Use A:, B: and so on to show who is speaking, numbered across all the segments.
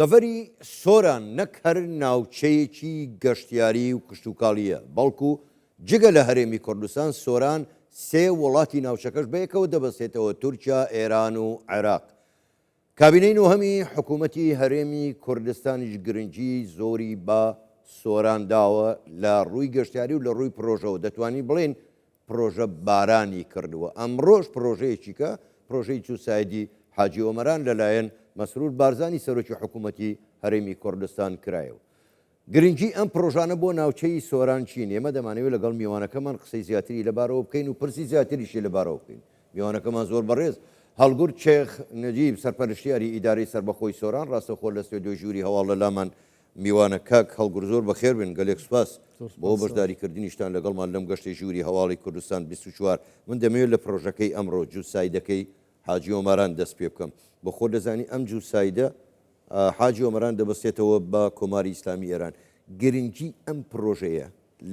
A: دەڤەری سۆران نەک هەر ناوچەیەکی گەشتیاری و کشتتوکاڵیە بەڵکو جگە لە هەرێمی کوردستان سۆران سێ وڵاتی ناوچەکەش بەیەکەوە دەبەستێتەوە تورکیا، ئێران و عێراق. کابینەی نۆهەمی حکوومەتی هەرێمی کوردستانیش گرنگی زۆری بە سۆران داوە لە ڕووی گەشتیاری و لە ڕووی پرۆژەوە دەتوانین بڵێن پرۆژە بارانی کردووە. ئەمڕۆژ پرۆژەیەکی کە پرۆژەی جوسایدی حاجی ئۆمەران لەلایەن مەسرور بارزانی سەرۆکی حکوومەتی هەرێمی کوردستان کرایەوە. گرنگی ئەم پرۆژانە بۆ ناوچەی سۆران چین؟ ئێمە دەمانەوێت لەگەڵ میوانەکەمان قسەی زیاتری لەبارەوە بکەین و پرسی زیاتریشی لەبارەوە بکەین. میوانەکەمان زۆر بەڕێز هەڵگورد شێخ نەجیب سەرپەرشتیاری ئیدارەی سەربەخۆی سۆران ڕاستەخۆ لە ستۆدیۆ ژووری هەواڵ لە لامان میوانە کاک هەڵگورد زۆر بەخێر بن گەلێک سوپاس بۆ بەشداریکردنیشتان لەگەڵمان لەم گەشتی ژووری هەواڵی کوردستان 24. من دەمەوێت لە پرۆژەکەی ئەمڕۆ جوسایدەکەی حاجی ئۆمەران دەست پێ بکەم. بە خۆ دەزانی ئەم جوسایدە حاجی ئۆمەران دەبەستێتەوە بە کۆماری ئیسلامی ئێران. گرنگی ئەم پرۆژەیە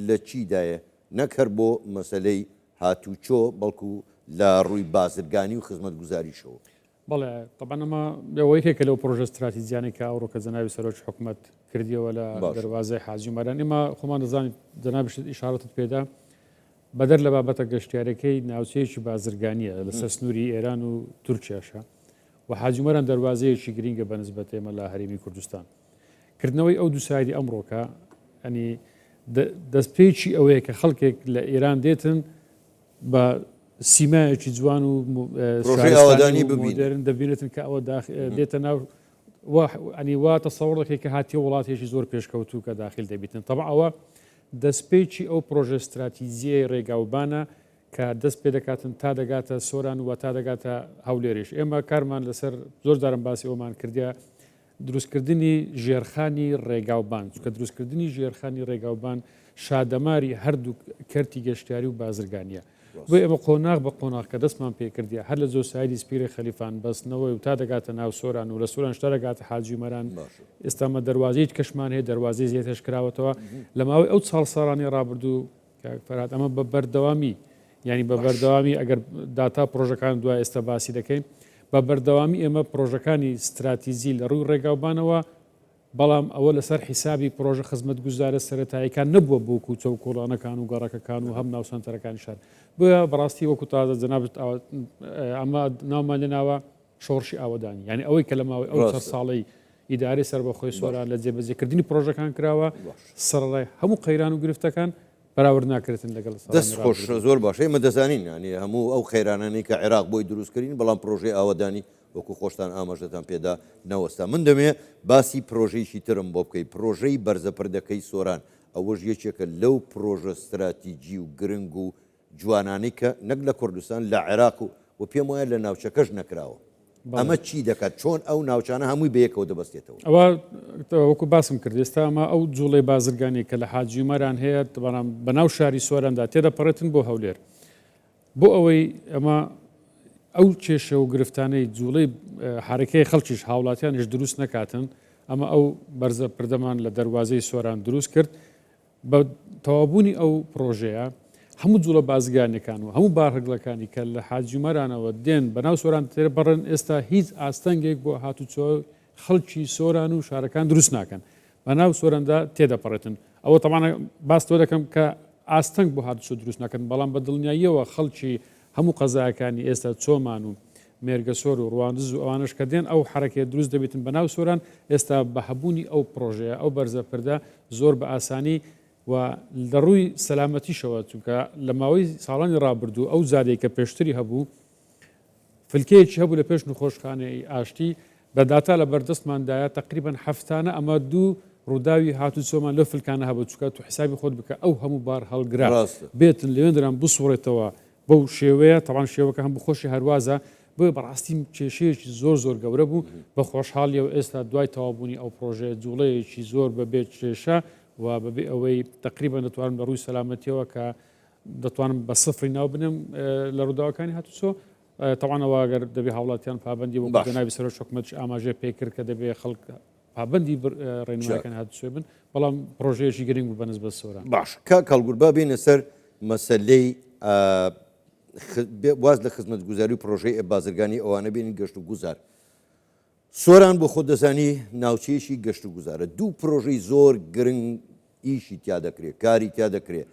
A: لە چیدایە؟ نەک هەر بۆ مەسەلەی هاتوچۆ بەڵکو لە ڕووی بازرگانی و خزمەتگوزاریشەوە.
B: بەڵێ طبعاً ئەمە لەوەیەکێکە لەو پرۆژە استراتیجیانێک کە ئەوڕۆکە جەنابی سەرۆکی حکوومەت کردیەوە لە دەروازەی حاجی ئۆمەران. ئێمە خۆمان دەزانین جەنابیشت ئیشارەتت پێدا بەدەر لە بابەتە گەشتیارەکەی ناوچەیەکی بازرگانیە لەسەر سنووری ئێران و تورکیاشە و حاجی ئۆمەران دەروازەیەکی گرینگە بەنسبەت ئێمە لە هەرێمی کوردستان. کردنەوەی ئەو دوو سایدی ئەمڕۆکە ئەنی دەستپێکی ئەوەیە کە خەڵکێک لە ئێران دێتن بە سیمایەکی جوان و
A: ئاوادانی ببینن
B: دەبینێتن کە ئەوە دێتە ناو ئەنی وا تەسەوڕ دەکەی کە هاتیە وڵاتێکی زۆر پێشکەوتوو کە داخل دەبیتن. تەبع ئەوە دەستپێکی ئەو پرۆژە استراتیجیای ڕێگاوبانە کە دەست پێ دەکاتن تا دەگاتە سۆران و تا دەگاتە هەولێرش. ئێمە کارمان لەسەر زۆر دارم باسی ئەومان کردیا دروستکردنی ژێرخانی ڕێگاوبان، چونکە دروستکردنی ژێرخانی ڕێگاوبان شادەماری هەردوو کەرتی گەشتیاری و بازرگانیە. بۆ ئێمە قۆناغ بە قۆناغ کە دەستمان پێ کردیا هەر لە جۆسایدی سپیرە خەلیفان بەستنەوەی و تا دەگاتە ناو سۆران و لە سۆران شتا دەگاتە حاجی ئۆمەران. ئێستامە دەواازەیەک کەشمان هەیە دەواازەی زیاترش کراوەتەوە لە ماوەی ئەو چاڵ ساڵانی ڕابردوو فەرات ئەمە بە بەردەوامی ینی بە بەردەوامی ئەگەر داتا پرۆژەکان دوای ئێستا باسی دەکەین بە بەردەوامی ئێمە پرۆژەکانی استراتیزی لە ڕووی ڕێگاوبانەوە بەڵام ئەوە لەسەر حیسابی پرۆژە خزمەتگوزارە سەرەتاییەکان نەبووە بۆ کوچە و کۆڵانەکان و گەڕەکەکان و هەم ناوسەنتەرەکانی شار. بۆیە بەڕاستی وەکو تازە جەنابەت ئەمە ناومان لێناوە شۆڕشی ئاوەدانی، یعنی ئەوەی کە لە ماوەی ئەو چەند ساڵەی ئیدارەی سەربەخۆی سۆران لە جێبەجێکردنی پرۆژەکان کراوە سەرەڕای هەموو قەیران و گرفتەکان بەراورد ناکرێتن لەگەڵ
A: دەست خۆش زۆر باشە. ئێمە دەزانین ینی هەموو ئەو خەیرانانەی کە عێراق بۆی دروستکردین بەڵام پرۆژەی ئاوەدانی وەکو خۆشتان ئاماژەتان پێدا نەوەستا. من دەمێ باسی پرۆژەیەکی ترم بۆ بکەی، پرۆژەی بەرزەپردەکەی سۆران. ئەوەش یەکێکە لەو پرۆژە استراتیجی و گرنگ و جوانانی کە نەک لە کوردستان لە عێراق و پێم وایە لە ناوچەکەش نەکراوە. ئەمە چی دەکات؟ چۆن ئەو ناوچانە هەمووی بەیەکەوە دەبەستێتەوە؟
B: ئەوە وەکو باسم کرد ئێستا ئەمە ئەو جوڵەی بازرگانی کە لە حاجی ئۆمەران هەیە بە ناو شاری سۆراندا تێدەپەڕێتن بۆ هەولێر بۆ ئەوەی ئەمە ئەو کێشە و گرفتانەی جوڵەی حرەکەی خەڵکیش هاوڵاتیانش دروست نەکاتن. ئەمە ئەو بەرزە پردەمان لە دەواازەی سۆران دروست کرد. بە تەوابوونی ئەو پرۆژەیە هەموو جوڵە بازرگانەکان و هەموو باڕگڵەکانی کە لە حاجی ئۆمەرانەوە دێن بەناو سۆران تێبڕن ئێستا هیچ ئاستەنگێک بۆ هاتوچۆ خەڵکی سۆران و شارەکان دروست ناکەن، بەناو سۆراندا تێدەپەڕێتن. ئەوە تەمانە باستۆ دەکەم کە ئاستەنگ بۆ هاتوچۆ دروست ناکەن، بەڵام بە دڵنیاییەوە خەڵکی هەموو قەزایەکانی ئێستا چۆمان و مێرگە سۆر و ڕواندز و ئەوانش کە دێن ئەو حرەکێ دروست دەبێتن بەناو سۆران ئێستا بە هەبوونی ئەو پرۆژەیە ئەو بەرزە پردە زۆر بە ئاسانی و لە ڕووی سەلامەتیشەوە چونکە لە ماوەی ساڵانی ڕابردوو ئەو زادێک کە پێشتری هەبوو فلکەیەکی هەبوو لە پێش نخۆشخانەی ئاشتی بە داتا لە بەردەستماندایە تقریبان هەفتانە ئەمە دوو ڕووداوی هاتوچۆمان لەو فلکانە هەبوو چونکە تو حسابی خۆت بکە ئەو هەموو بار هەڵگرا بێتن لەوێندران بسوڕێتەوە بەو شێوەیە تەوان شێوەکە هەم بخۆشی هەروازە بۆ بەڕاستی کێشەیەکی زۆر گەورە بوو بە خۆشحاڵیەوە ئێستا دوای تەوابوونی ئەو پرۆژەیە جوڵەیەکی زۆر بەبێت کێشە و بەبێ ئەوەی تقریبا دەتوانم لە ڕووی سەلامەتیەوە کە دەتوانم بە سفری ناو بنم لە ڕووداوەکانی هاتوچۆ. تەوانەوە ئەگەر دەبێ هاوڵاتیان پابندی وەکو جەنابی سەرۆکی حکوومەتیش ئاماژەیە پێکرد کە دەبێ خەڵک پابندی ڕێنماییەکانی هاتوچۆ بن، بەڵام پرۆژەیەکی گرنگ بوو بەنسبەت سۆران.
A: باش کە کەڵگورد با بێنە سەر مەسەلەی واز لە خزمەتگوزاری و پرۆژەی بازرگانی ئەوانە بێنین گەشت و گوزار. سۆران بۆ خۆ دەزانی ناوچەیەکی گەشت و گوزارە دوو پرۆژەی زۆر گرنگ ئیشی تیا دەکرێت کاری تیا دەکرێت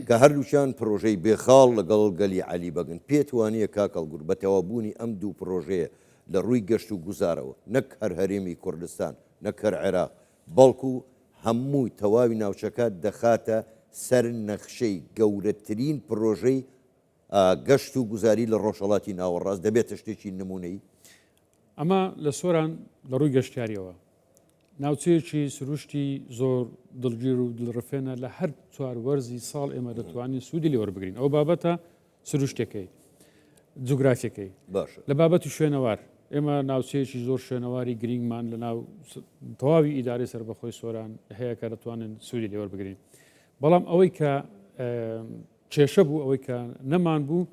A: کە هەردووچان پرۆژەی بێخاڵ لەگەڵ گەلی عەلی بەگن پێت وانەیە کاکەڵگوور بە تەوابوونی ئەم دوو پرۆژەیە لە ڕووی گەشت و گوزارەوە نەک هەر هەرێمی کوردستان نەک هەر عێراق بەڵکو هەمووی تەواوی ناوچەکە دەخاتە سەر نەخشەی گەورەترین پرۆژەی گەشت و گوزاری لە ڕۆژهەڵاتی ناوەڕاست دەبێتە شتێکی نمونەی.
B: ئەمە لە سۆران لە ڕووی گەشتیاریەوە ناوچەیەکی سروشتی زۆر دڵگیر و دڵڕفێنە لە هەر چوار وەرزی ساڵ ئێمە دەتوانین سوودی لێ وەربگرین ئەو بابەتە سروشتەکەی جوگرافیەکەی
A: باشە
B: لە بابەتی شوێنەوار ئێمە ناوچەیەکی زۆر شوێنەواری گرنگمان لە ناو تەواوی ئیداری سەربەخۆی سۆران هەیە کە دەتوانن سوودی لێ وەربگرین بەڵام ئەوەی کە کێشە بوو ئەوەی کە نەمان بوو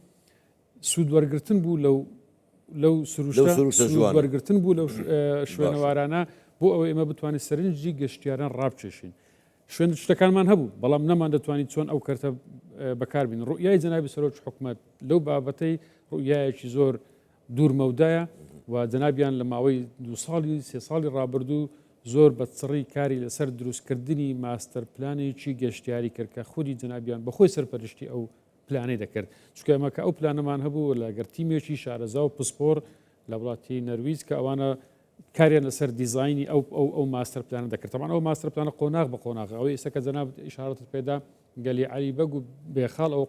B: سوود وەرگرتن بوو لەو سروشتە وەرگرتن بوو لەو شوێنەوارانە بۆ ئەوەی ئێمە بتوانین سەرنجی گەشتیاران ڕابچێشین شوێن شتەکانمان هەبوو بەڵام نەمان دەتوانین چۆن ئەو کەرتە بەکاربین ڕوئیای جەنابی سەرۆک حکوومەت لەو بابەتەی ڕوئیایەکی زۆر دوورمەودایە و جەنابیان لە ماوەی 2 ساڵی 3 ساڵی ڕابردوو زۆر بەچڕی کاری لەسەر دروستکردنی ماستەر پلانێکی گەشتیاری کرد کە خودی جەنابیان بەخۆی سەرپەرشتی ئەو پلانەی دەکرد چکە ئەمە کە ئەو پلانەمان هەبوو لە گەرتیمێکی شارەزا و پسپۆر لە وڵاتی نەرویج کە ئەوانە کاریان لەسەر دیزایانی ئەو ماستەر پلانە دەکرد تەمان ئەو ماستەر پلانە قۆناغ بە قۆناغ ئەوەی ئێستا کە جەناب ئیشارەتت پێدا گەلی عەلی بەگ و بێخاڵ ئەو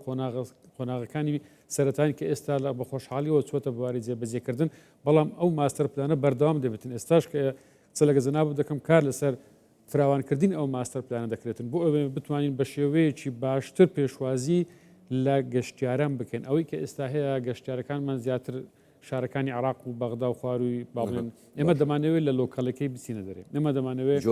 B: قۆناغەکانی سەرەتانی کە ئێستا لە بە خۆشحاڵیەوە چۆتە بواری جێبەجێکردن بەڵام ئەو ماستەر پلانە بەردەوام دەبێتن ئێستاش کە قسە لەگە جەناب دەکەم کار لەسەر فراوانکردین ئەو ماستەر پلانە دەکرێتن بۆ ئەوێ بتوانین بە شێوەیەکی باشتر پێشوازی لە گەشتیاران بکەین ئەوەی کە ئێستا هەیە گەشتیارەکانمان زیاتر شارەکانی عراق و بەغدا و خواروی باڵێن ئێمە دەمانەوێت لە لۆکەڵەکەی بچینە دەرێ ئێمە دەمانەوێت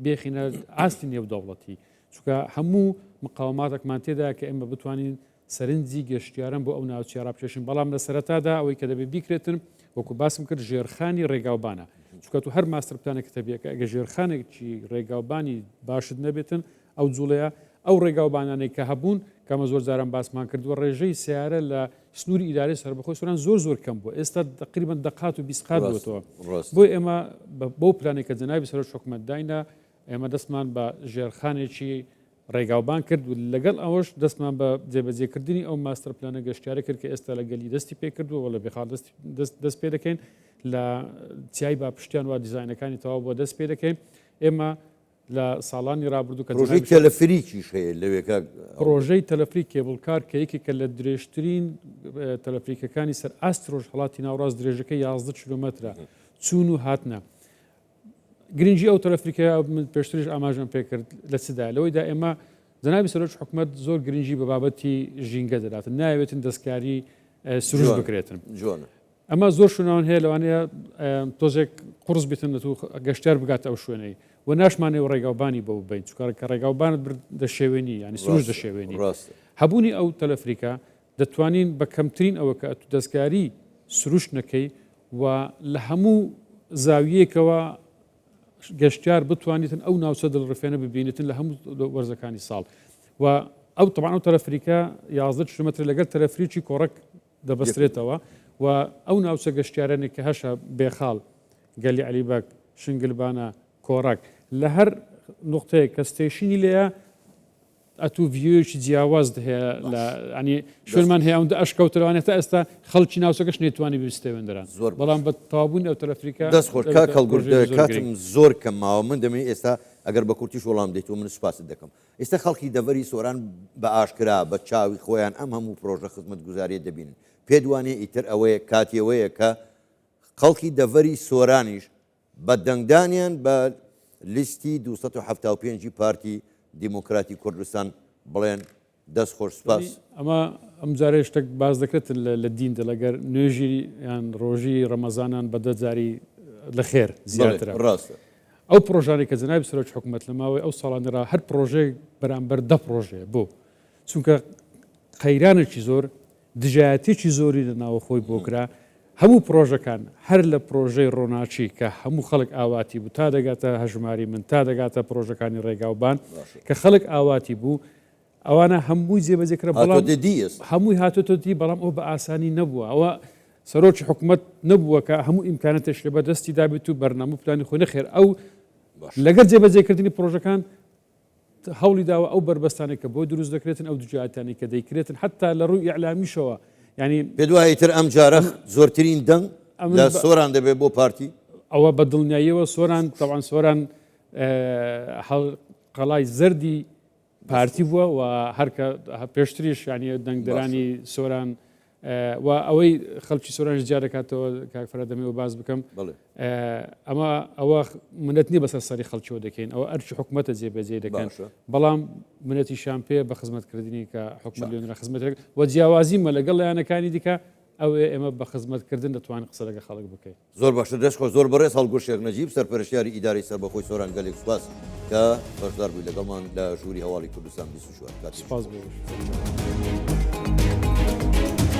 B: بێخینە ئاستی نێودەوڵەتی چونکە هەموو مقاوماتێکمان تێدا کە ئێمە بتوانین سەرنجی گەشتیاران بۆ ئەو ناوچە ڕابچێشین بەڵام لە سەرەتادا ئەوەی کە دەبێت بیکرێتن وەکو باسم کرد ژێرخانی ڕێگاوبانە چونکە تو هەر ماستەر پلانێک تەبیەکە ئەگە ژێرخانێکی ڕێگاوبانی باشت نەبێتن ئەو جوڵەیە ئەو ڕێگاوبانانەی کە هەبوون کەمە زۆر جاران باسمان کردووە ڕێژەی سیارە لە سنووری ئیدارەی سەربەخۆی سۆران زۆر کەم بووە ئێستا تقریبان دەقات و 20 قات بووەوە بۆی ئێمە بۆ پلانێک کە جەنابی سەرۆک حکوومەت داینە ئێمە دەستمان بە ژێرخانێکی ڕێگاوبان کرد و لەگەڵ ئەوەش دەستمان بە جێبەجێکردنی ئەو ماستەر پلانە گەشتیارە کرد کە ئێستا لە گەلی دەستی پێ کردووە لە بێخاڵ دەست پێ دەکەین لە چیای باپشتیان وا دیزاینەکانی تەواو بۆ دەست پێ دەکەین ئێمە لە ساڵانی ڕابردوو کە
A: پرۆژەی تەلەفریکیش هەیە لەوێکە
B: پرۆژەی تەلەفریک کێبڵکار کە یەکێکە لە درێژترین تەلەفریکەکانی سەر ئاستی ڕۆژهەڵاتی ناوڕاست درێژەکە 11 کیلۆمەترە چوون و هاتنە گرنگی ئەو تەلەفریکە پێشتریش ئاماژەم پێ کرد لە چدا لەوەیدا ئێمە جەنابی سەرۆک حکوومەت زۆر گرنگی بە بابەتی ژینگە دەداتن ناوێتن دەستکاری سروش بکرێتن ئەمە زۆر شوێنەوەن هەیە لەوانەیە تۆزێک قورس بێتن تو گەشتیار بگاتە ئەو شوێنەی و ناشمانێ و ڕێگاوبانی بۆ بین چکار کە ڕێگاوبانت دەشێوێنی ینی سروش دەشێوێنی هەبوونی ئەو تەلەفریکە دەتوانین بە کەمترین ئەوە کە تو دەستکاری سروش نەکەی و لە هەموو زاویەکەوە گەشتیار بتوانیتن ئەو ناوچە دڵڕفێنە ببینێتن لە هەموو وەرزەکانی ساڵ و ئەو طبعا ئەو تەلەفریکە 11 کیلۆمەتر لەگەر تەلەفریکی کۆڕک دەبەسترێتەوە و ئەو ناوچە گەشتیارانێک کە هەشە بێخاڵ گەلی عەلیبەگ شنگلبانە کۆڕک لە هەر نقطەیە کە ستێشینی لێە ئەتو ڤیۆیەکی جیاواز هەیە لە ینی شوێنمان هەیە ئەوەندە ئەشکەوتەوانێت تا ئێستا خەڵکی ناوچەکەش نێتوانی بستێوێنەران بەڵام بە تەوابوون ئەو تەلەفریکە
A: دەست خۆش کاکەڵگوردە کاتم زۆر کەم ماوە من دەمێت ئێستا ئەگەر بە کورتیش وەڵام دێتەوە من سوپاست دەکەم ئێستا خەڵکی دەڤەری سۆران بە ئاشکرا بە چاوی خۆیان ئەم هەموو پرۆژە خزمەت گوزاریە دەبینن پێ دوانێ ئیتر ئەوەیە کاتیەوەیە کە خەڵکی دەڤەری سۆرانیش بە دەنگدانیان بە لیستی 275 پارتی دیموکراتی کوردستان بڵێن دەست خۆش سپاس
B: ئەمە ئەم جارێ شتێک باز دەکرێت لە دیندا لەگەر نوێژی یان ڕۆژی ڕەمەزانان بە دەجاری لە خێر زیاترە
A: ڕاستە
B: ئەو پرۆژانی کە جەنابی سەرۆک حکوومەت لە ماوەی ئەو ساڵانەرا هەر پرۆژەیە بەرامبەر 10 پرۆژەیە بۆ چونکە قەیرانێکی زۆر دژایەتێکی زۆری لە ناوەخۆی بۆگرا هەموو پرۆژەکان هەر لە پرۆژەی ڕۆناچی کە هەموو خەڵک ئاواتی بوو تا دەگاتە هەژماری من تا دەگاتە پرۆژەکانی ڕێگاوبان کە خەڵک ئاواتی بوو ئەوانە هەمووی جێبەجێکرا بەڵام هەمووی هاتوۆتۆتی بەڵام ئەو بە ئاسانی نەبووە ئەوە سەرۆکی حکوومەت نەبووە کە هەموو ئیمکانەتش لە بەدەستی دابێت و بەرنامە پلانی خۆی نەخێر ئەو لەگەر جێبەجێکردنی پرۆژەکان هەوڵی داوە ئەو بربەستانێک کە بۆ دروست دەکرێتن ئەو دوجاتانی کە دەیکرێتن حتا لە ڕووی ئیعلامیشەوە ینی
A: پێ دوایتر ئەم جارە زۆرترین دەنگ لە سۆران دەبێت بۆ پارتی
B: ئەوە بە دڵنیاییەوە سۆران تەوان سۆران قەڵای زەردی پارتی بووە و هەرکە پێشتریش ینی دەنگدەرانی سۆران و ئەوەی خەڵکی سۆرانش جا دەکاتەوە کاکفرە دەمەوە باز بکەم ئەمە ئەوە منەت نیە بەسەر سەری خەڵکیەوە دەکەین ئەوە ئەرچی حکوومەتە جێبەجێ دەکەن بەڵام منەتیشان پێ بە خزمەتکردنی کە حکوومەت لێنرا خزمەتێک و جیاوازیمە لەگەڵ لایەنەکانی دیکە ئەوێ ئێمە بە خزمەتکردن دەتوانین قسە لەگە خەڵک بکەین
A: زۆر باشە دەستخۆ زۆر بەڕێز هەڵگوشێک نەجیب سەرپەرشتیاری ئیداری سەربەخۆی سۆران گەلێک سوپاس کە بەشدار بووی لەگەڵمان لە ژووری هەواڵی کوردستان 24
B: سپاس بۆ